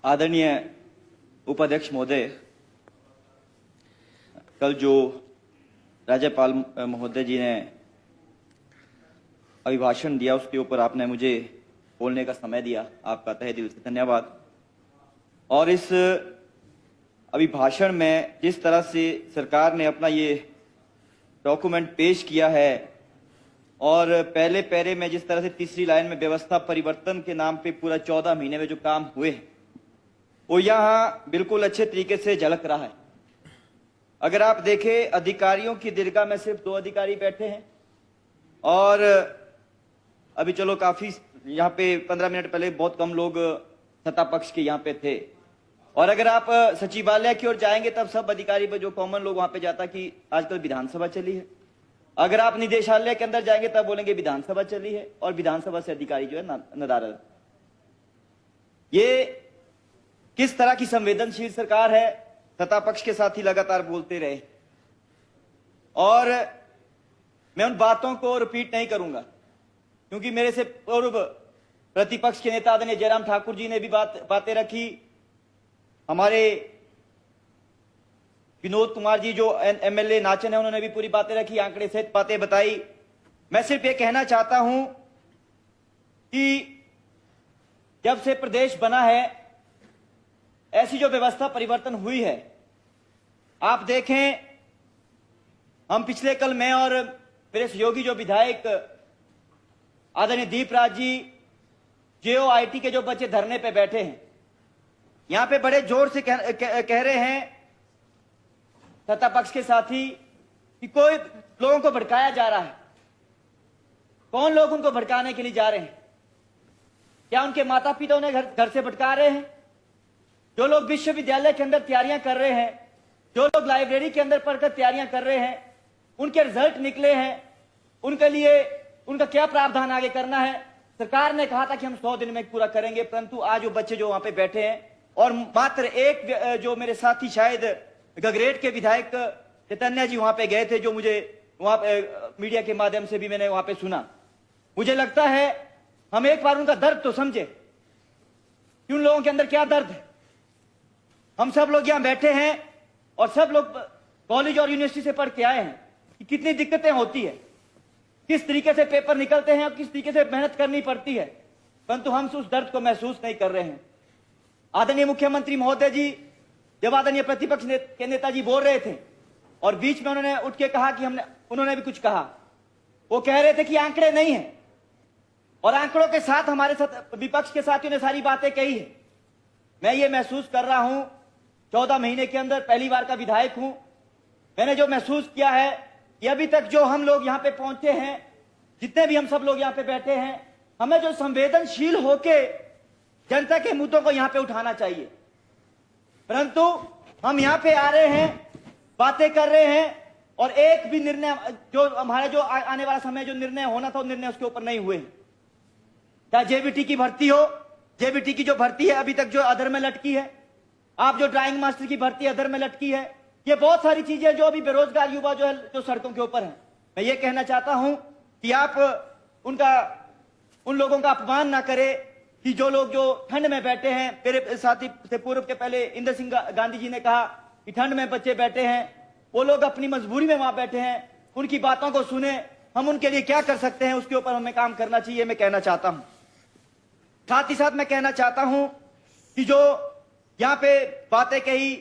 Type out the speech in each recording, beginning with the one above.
आदरणीय उपाध्यक्ष महोदय, कल जो राज्यपाल महोदय जी ने अभिभाषण दिया उसके ऊपर आपने मुझे बोलने का समय दिया, आपका तहे दिल से धन्यवाद। और इस अभिभाषण में जिस तरह से सरकार ने अपना ये डॉक्यूमेंट पेश किया है और पहले पैरे में जिस तरह से तीसरी लाइन में व्यवस्था परिवर्तन के नाम पे पूरा 14 महीने में जो काम हुए वो यहाँ बिल्कुल अच्छे तरीके से झलक रहा है। अगर आप देखें अधिकारियों की दीर्घा में सिर्फ 2 अधिकारी बैठे हैं और अभी चलो काफी यहाँ पे 15 मिनट पहले बहुत कम लोग सत्ता पक्ष के यहाँ पे थे। और अगर आप सचिवालय की ओर जाएंगे तब सब अधिकारी जो कॉमन लोग वहां पे जाता कि आजकल विधानसभा चली है। अगर आप निदेशालय के अंदर जाएंगे तब बोलेंगे विधानसभा चली है और विधानसभा से अधिकारी जो है नदारद। ये किस तरह की संवेदनशील सरकार है, सत्ता पक्ष के साथ ही लगातार बोलते रहे। और मैं उन बातों को रिपीट नहीं करूंगा क्योंकि मेरे से पूर्व प्रतिपक्ष के नेता आदरणीय जयराम ठाकुर जी ने भी बातें रखी, हमारे विनोद कुमार जी जो एमएलए नाचन है उन्होंने भी पूरी बातें रखी, आंकड़े सहित बातें बताई। मैं सिर्फ ये कहना चाहता हूं कि जब से प्रदेश बना है ऐसी जो व्यवस्था परिवर्तन हुई है, आप देखें हम पिछले कल मैं और मेरे सहयोगी जो विधायक आदरणीय दीपराज जी JOIT के जो बच्चे धरने पे बैठे हैं, यहां पे बड़े जोर से कह रहे हैं सत्ता पक्ष के साथी कि कोई लोगों को भड़काया जा रहा है। कौन लोग उनको भड़काने के लिए जा रहे हैं? क्या उनके माता पिता उन्हें घर से भटका रहे हैं? जो लोग विश्वविद्यालय के अंदर तैयारियां कर रहे हैं, जो लोग लाइब्रेरी के अंदर पढ़कर तैयारियां कर रहे हैं, उनके रिजल्ट निकले हैं, उनके लिए उनका क्या प्रावधान आगे करना है? सरकार ने कहा था कि हम 100 दिन में पूरा करेंगे, परंतु आज वो बच्चे जो वहां पे बैठे हैं और मात्र एक जो मेरे साथी शायद गगरेट के विधायक चैतन्य जी वहां पे गए थे, जो मुझे वहां पे मीडिया के माध्यम से भी मैंने वहां पे सुना। मुझे लगता है हम एक बार उनका दर्द तो समझे कि उन लोगों के अंदर क्या दर्द है। हम सब लोग यहां बैठे हैं और सब लोग कॉलेज और यूनिवर्सिटी से पढ़ के आए हैं कि कितनी दिक्कतें होती है, किस तरीके से पेपर निकलते हैं और किस तरीके से मेहनत करनी पड़ती है, परंतु हम उस दर्द को महसूस नहीं कर रहे हैं। आदरणीय मुख्यमंत्री महोदय जी जब आदरणीय प्रतिपक्ष के नेताजी बोल रहे थे और बीच में उन्होंने उठ के कहा कि उन्होंने भी कुछ कहा, वो कह रहे थे कि आंकड़े नहीं है और आंकड़ों के साथ हमारे साथ विपक्ष के साथियों ने सारी बातें कही है। मैं ये महसूस कर रहा हूं, 14 महीने के अंदर पहली बार का विधायक हूं, मैंने जो महसूस किया है कि अभी तक जो हम लोग यहां पे पहुंचे हैं, जितने भी हम सब लोग यहां पे बैठे हैं, हमें जो संवेदनशील होके जनता के मुद्दों को यहां पे उठाना चाहिए, परंतु हम यहां पे आ रहे हैं, बातें कर रहे हैं और एक भी निर्णय जो हमारा जो आने वाला समय जो निर्णय होना था वो निर्णय उसके ऊपर नहीं हुए। चाहे JBT की भर्ती हो, JBT की जो भर्ती है अभी तक जो अधर में लटकी है, आप जो ड्राइंग मास्टर की भर्ती अधर में लटकी है, ये बहुत सारी चीजें जो अभी बेरोजगार युवा जो है जो सड़कों के ऊपर है। मैं ये कहना चाहता हूं कि आप उन लोगों का अपमान ना करें कि जो लोग जो ठंड में बैठे हैं। मेरे साथी से पूर्व के पहले इंद्र सिंह गांधी जी ने कहा कि ठंड में बच्चे बैठे हैं, वो लोग अपनी मजबूरी में वहां बैठे हैं, उनकी बातों को सुने, हम उनके लिए क्या कर सकते हैं उसके ऊपर हमें काम करना चाहिए, मैं कहना चाहता हूं। साथ ही साथ मैं कहना चाहता हूं कि जो यहां पे बातें कही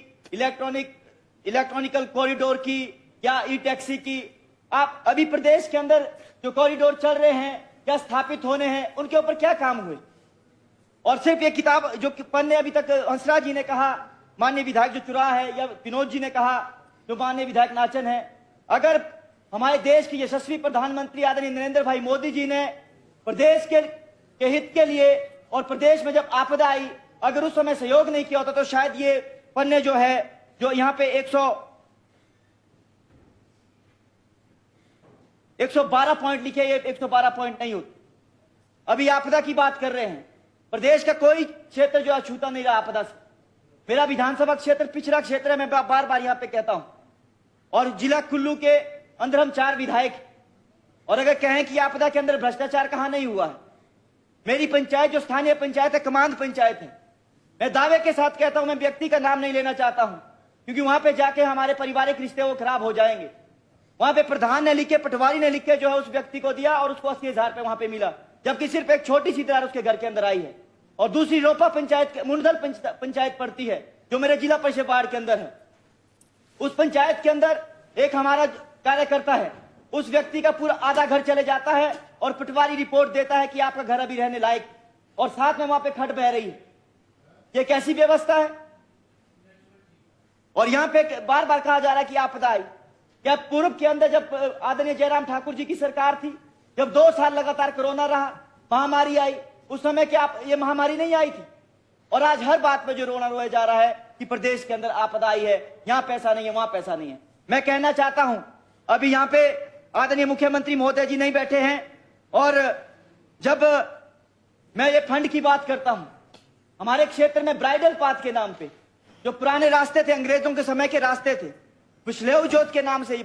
इलेक्ट्रॉनिकल कॉरिडोर की या ई-टैक्सी की, आप अभी प्रदेश के अंदर जो कॉरिडोर चल रहे हैं या स्थापित होने हैं उनके ऊपर क्या काम हुए? और सिर्फ ये किताब जो पन्ने अभी तक हंसराज जी ने कहा, माननीय विधायक जो चुरा है, या विनोद जी ने कहा जो माननीय विधायक नाचन है, अगर हमारे देश के यशस्वी प्रधानमंत्री आदरणीय नरेंद्र भाई मोदी जी ने प्रदेश के हित के लिए और प्रदेश में जब आपदा आई अगर उस समय सहयोग नहीं किया होता तो शायद ये पन्ने जो है जो यहाँ पे 112 पॉइंट लिखे, ये 112 पॉइंट नहीं होते। अभी आपदा की बात कर रहे हैं, प्रदेश का कोई क्षेत्र जो अछूता नहीं रहा आपदा से। मेरा विधानसभा क्षेत्र पिछड़ा क्षेत्र है, मैं बार बार यहां पे कहता हूं, और जिला कुल्लू के अंदर हम 4 विधायक, और अगर कहें कि आपदा के अंदर भ्रष्टाचार कहां नहीं हुआ है, मेरी पंचायत जो स्थानीय पंचायत है कमांद पंचायत है, मैं दावे के साथ कहता हूं, मैं व्यक्ति का नाम नहीं लेना चाहता हूं, क्योंकि वहां पे जाके हमारे पारिवारिक रिश्ते वो खराब हो जाएंगे। वहां पे प्रधान ने लिख के, पटवारी ने लिख के जो है उस व्यक्ति को दिया और उसको 80,000 रुपए वहां पे मिला, जबकि सिर्फ एक छोटी सी दरार उसके घर के अंदर आई है। और दूसरी रोपा पंचायत, मुंडल पंचायत पड़ती है जो मेरे जिला परिषद वार्ड के अंदर है। उस पंचायत के अंदर एक हमारा कार्यकर्ता है, उस व्यक्ति का पूरा आधा घर चले जाता है और पटवारी रिपोर्ट देता है कि आपका घर अभी रहने लायक, और साथ में वहां पे खट बह रही है। ये कैसी व्यवस्था है? और यहां पे बार बार कहा जा रहा है कि आपदा आई। क्या पूर्व के अंदर जब आदरणीय जयराम ठाकुर जी की सरकार थी, जब 2 साल लगातार कोरोना रहा, महामारी आई, उस समय क्या ये महामारी नहीं आई थी? और आज हर बात पे जो रोना रोया जा रहा है कि प्रदेश के अंदर आपदा आई है, यहां पैसा नहीं है, वहां पैसा नहीं है। मैं कहना चाहता हूं, अभी यहां पे आदरणीय मुख्यमंत्री महोदय जी नहीं बैठे हैं, और जब मैं ये फंड की बात करता हूं, हमारे क्षेत्र में ब्राइडल पाथ के नाम पे जो पुराने रास्ते थे, अंग्रेजों के समय के रास्ते थे, पिछलेव जोत के नाम से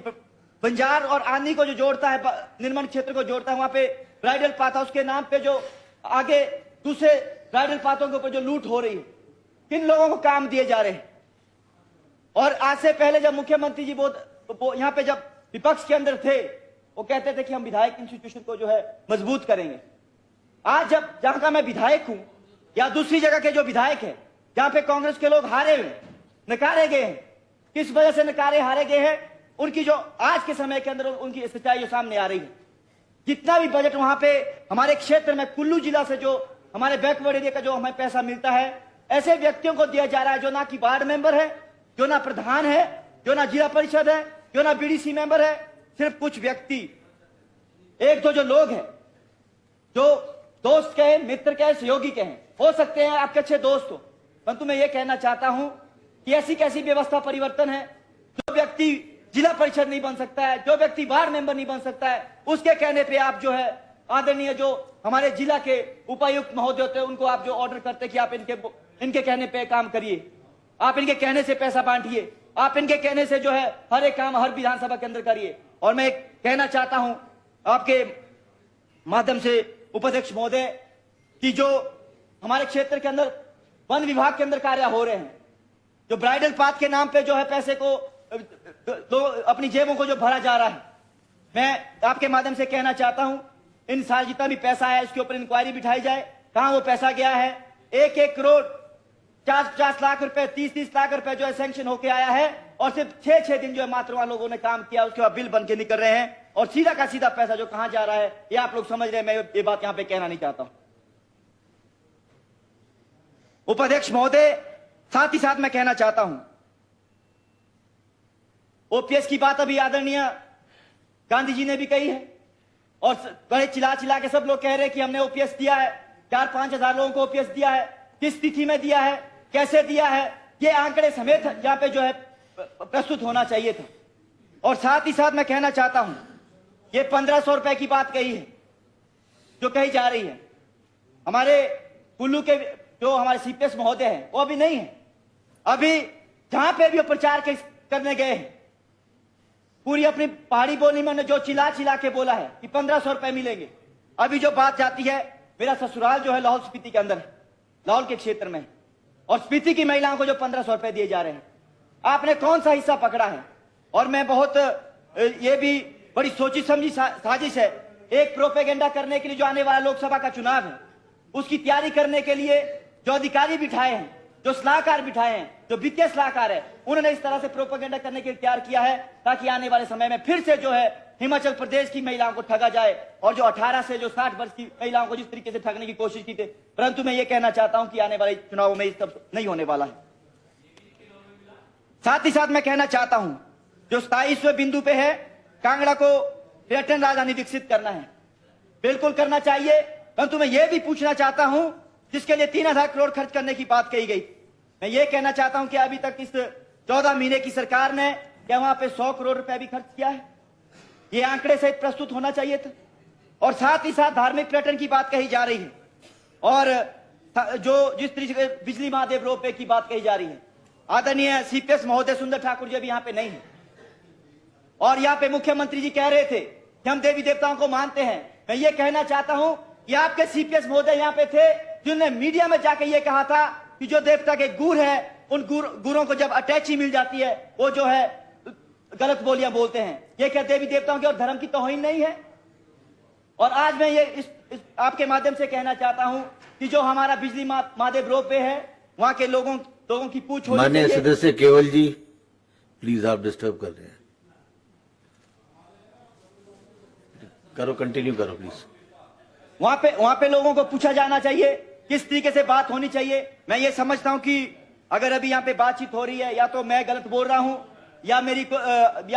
बंजार और आंधी को जो जोड़ता है, निर्मल क्षेत्र को जोड़ता है, वहां पे ब्राइडल पाथ है। उसके नाम पे जो आगे दूसरे ब्राइडल पाथों के ऊपर जो लूट हो रही है, किन लोगों को काम दिए जा रहे हैं? और आज से पहले जब मुख्यमंत्री जी यहां पे जब विपक्ष के अंदर थे, वो कहते थे कि हम विधायक इंस्टीट्यूशन को जो है मजबूत करेंगे। आज जब जहां का मैं विधायक हूं या दूसरी जगह के जो विधायक है, जहां पे कांग्रेस के लोग हारे हुए, नकारे गए हैं, किस वजह से नकारे हारे गए हैं, उनकी जो आज के समय के अंदर उनकी सच्चाई जो सामने आ रही है। जितना भी बजट वहां पे हमारे क्षेत्र में कुल्लू जिला से जो हमारे बैकवर्ड एरिया का जो हमें पैसा मिलता है, ऐसे व्यक्तियों को दिया जा रहा है जो ना कि वार्ड मेंबर है, जो ना प्रधान है, जो ना जिला परिषद है, जो ना बीडीसी मेंबर है। सिर्फ कुछ व्यक्ति, एक दो जो लोग हैं, जो दोस्त कहे, मित्र कहे, सहयोगी कहे, हो सकते हैं आपके अच्छे दोस्त हो, परंतु मैं ये कहना चाहता हूं कि ऐसी कैसी व्यवस्था परिवर्तन है? जो व्यक्ति जिला परिषद नहीं बन सकता है, जो व्यक्ति वार्ड मेंबर नहीं बन सकता है, उसके कहने पे आप जो है आदरणीय जो हमारे जिला के उपायुक्त महोदय होते हैं, उनको आप जो ऑर्डर करते हैं कि आप इनके कहने पे काम करिए, आप इनके कहने से पैसा बांटिए, आप इनके कहने से जो है हर एक काम हर विधानसभा के अंदर करिए। और मैं कहना चाहता हूं आपके माध्यम से उपाध्यक्ष महोदय कि जो हमारे क्षेत्र के अंदर वन विभाग के अंदर कार्य हो रहे हैं, जो ब्राइडल पाथ के नाम पे जो है पैसे को अपनी जेबों को जो भरा जा रहा है, मैं आपके माध्यम से कहना चाहता हूं, इन साल जितना भी पैसा है उसके ऊपर इंक्वायरी बिठाई जाए, कहां वो पैसा गया है। 1-1 करोड़ 50 लाख रुपए, 30 लाख रुपए जो है सैंक्शन होके आया है, और सिर्फ 6 दिन जो है मात्र वहां लोगों ने काम किया, उसके बाद बिल बन के निकल रहे हैं, और सीधा का सीधा पैसा जो कहां जा रहा है ये आप लोग समझ रहे हैं। मैं ये बात यहां पे कहना नहीं चाहता हूं। उपाध्यक्ष महोदय, साथ ही साथ मैं कहना चाहता हूं, ओपीएस की बात अभी आदरणीय गांधी जी ने भी कही है, और बड़े चिल्ला चिल्ला के सब लोग कह रहे हैं कि हमने ओपीएस दिया है, 4-5 हजार लोगों को ओपीएस दिया है। किस तिथि में दिया है, कैसे दिया है, ये आंकड़े समेत यहां पे जो है प्रस्तुत होना चाहिए था। और साथ ही साथ मैं कहना चाहता हूं, ये 1500 रुपए की बात कही है जो कही जा रही है, हमारे कुल्लू के जो हमारे सीपीएस महोदय हैं वो अभी नहीं है। अभी जहां पे भी वो प्रचार करने गए हैं, पूरी अपनी पहाड़ी बोली में उन्होंने जो चिल्ला चिल्ला के बोला है कि 1500 रुपए मिलेंगे। अभी जो बात जाती है, मेरा ससुराल जो है लाहौल स्पीति के अंदर है, लाहौल के क्षेत्र में, और स्पीति की महिलाओं को जो 1500 रुपए दिए जा रहे हैं, आपने कौन सा हिस्सा पकड़ा है? और मैं बहुत ये भी बड़ी सोची समझी साजिश है, एक प्रोपेगेंडा करने के लिए जो आने वाला लोकसभा का चुनाव है उसकी तैयारी करने के लिए जो अधिकारी बिठाए हैं, जो सलाहकार बिठाए हैं, जो वित्तीय सलाहकार है, उन्होंने इस तरह से प्रोपेगेंडा करने के लिए तैयार किया है ताकि आने वाले समय में फिर से जो है हिमाचल प्रदेश की महिलाओं को ठगा जाए, और जो 18 से जो 60 वर्ष की महिलाओं को जिस तरीके से ठगने की कोशिश की थी। परंतु मैं ये कहना चाहता हूं कि आने वाले चुनावों में ये सब नहीं होने वाला है। साथ ही साथ मैं कहना चाहता हूं, जो 27वें बिंदु पे है, कांगड़ा को पर्यटन राजधानी विकसित करना है, बिल्कुल करना चाहिए। परंतु मैं ये भी पूछना चाहता हूं, जिसके लिए 3000 करोड़ खर्च करने की बात कही गई, मैं ये कहना चाहता हूं कि अभी तक इस 14 महीने की सरकार ने क्या वहां पे 100 करोड़ रुपए भी खर्च किया है? ये आंकड़े सहित प्रस्तुत होना चाहिए था। और साथ ही साथ धार्मिक पर्यटन की बात कही जा रही है, और जो जिस तरीके से बिजली महादेव रोपवे की बात कही जा रही है, आदरणीय सीपीएस महोदय सुंदर ठाकुर जी अभी यहाँ पे नहीं है, और यहाँ पे मुख्यमंत्री जी कह रहे थे कि हम देवी देवताओं को मानते हैं। मैं ये कहना चाहता हूं कि आपके सीपीएस महोदय यहाँ पे थे जिन्होंने मीडिया में जाके ये कहा था कि जो देवता के गुर है उन गुरों को जब अटैची मिल जाती है वो जो है गलत बोलियां बोलते हैं। ये क्या देवी देवताओं के और धर्म की तौहीन नहीं है? और आज मैं ये इस आपके माध्यम से कहना चाहता हूं कि जो हमारा बिजली महादेव रोप वे है वहां के लोगों की पूछ होनी माननीय चाहिए। सदस्य केवल जी, प्लीज आप डिस्टर्ब कर रहे हैं। करो, कंटिन्यू करो प्लीज। वहां पे लोगों को पूछा जाना चाहिए, किस तरीके से बात होनी चाहिए। मैं ये समझता हूं कि अगर अभी यहाँ पे बातचीत हो रही है या तो मैं गलत बोल रहा हूं या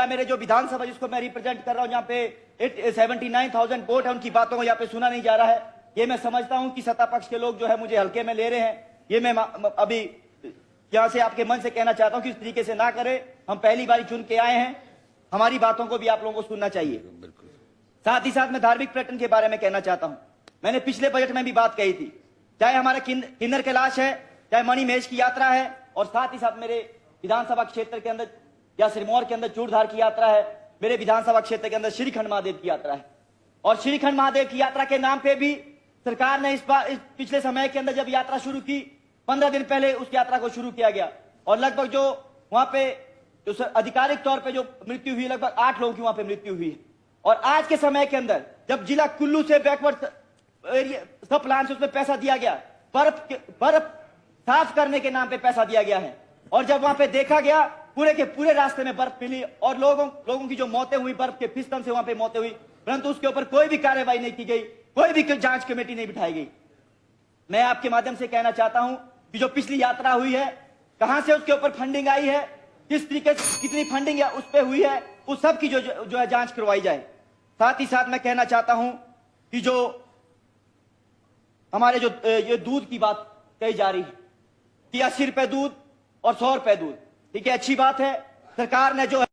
मेरे जो विधानसभा जिसको मैं रिप्रेजेंट कर रहा हूं, जहाँ पे 79,000 वोट है, उनकी बातों को यहाँ पे सुना नहीं जा रहा है। ये मैं समझता हूं कि सत्ता पक्ष के लोग जो है मुझे हल्के में ले रहे हैं। ये मैं अभी यहां से आपके मन से कहना चाहता हूं कि इस तरीके से ना करें। हम पहली बार चुन के आए हैं, हमारी बातों को भी आप लोगों को सुनना चाहिए। साथ ही साथ मैं धार्मिक पर्यटन के बारे में कहना चाहता हूं। मैंने पिछले बजट में भी बात कही थी, चाहे हमारा किन्नर कैलाश है, चाहे मणिमहेश की यात्रा है, और साथ ही साथ मेरे विधानसभा क्षेत्र के अंदर या सिरमौर के अंदर चूड़धार की यात्रा है, मेरे विधानसभा क्षेत्र के अंदर श्रीखंड महादेव की यात्रा है। और श्रीखंड महादेव की यात्रा के नाम पे भी सरकार ने इस पिछले समय के अंदर जब यात्रा शुरू की, 15 दिन पहले उस यात्रा को शुरू किया गया और लगभग जो वहां पे जो आधिकारिक तौर पे जो मृत्यु हुई, लगभग 8 लोगों की वहां पे मृत्यु हुई है। और आज के समय के अंदर जब जिला कुल्लू से बैकवर्ड सब प्लान से उसमें पैसा दिया गया, बर्फ साफ करने के नाम पे पैसा दिया गया है, और जब वहां पे देखा गया पूरे के पूरे रास्ते में बर्फ मिली और लोगों की जो मौतें हुई बर्फ के फिसलन से वहां पे मौतें हुई, परंतु उसके ऊपर कोई भी कार्रवाई नहीं की गई, कोई भी जांच कमेटी नहीं बिठाई गई। मैं आपके माध्यम से कहना चाहता हूं कि जो पिछली यात्रा हुई है, कहां से उसके ऊपर फंडिंग आई है, किस तरीके से कितनी फंडिंग उस पर हुई है, उस सब की जो है जांच करवाई जाए। साथ ही साथ मैं कहना चाहता हूं कि जो हमारे जो ये दूध की बात कही जा रही है कि 80 रुपए दूध और 100 रुपए दूध, ठीक है, अच्छी बात है। सरकार ने जो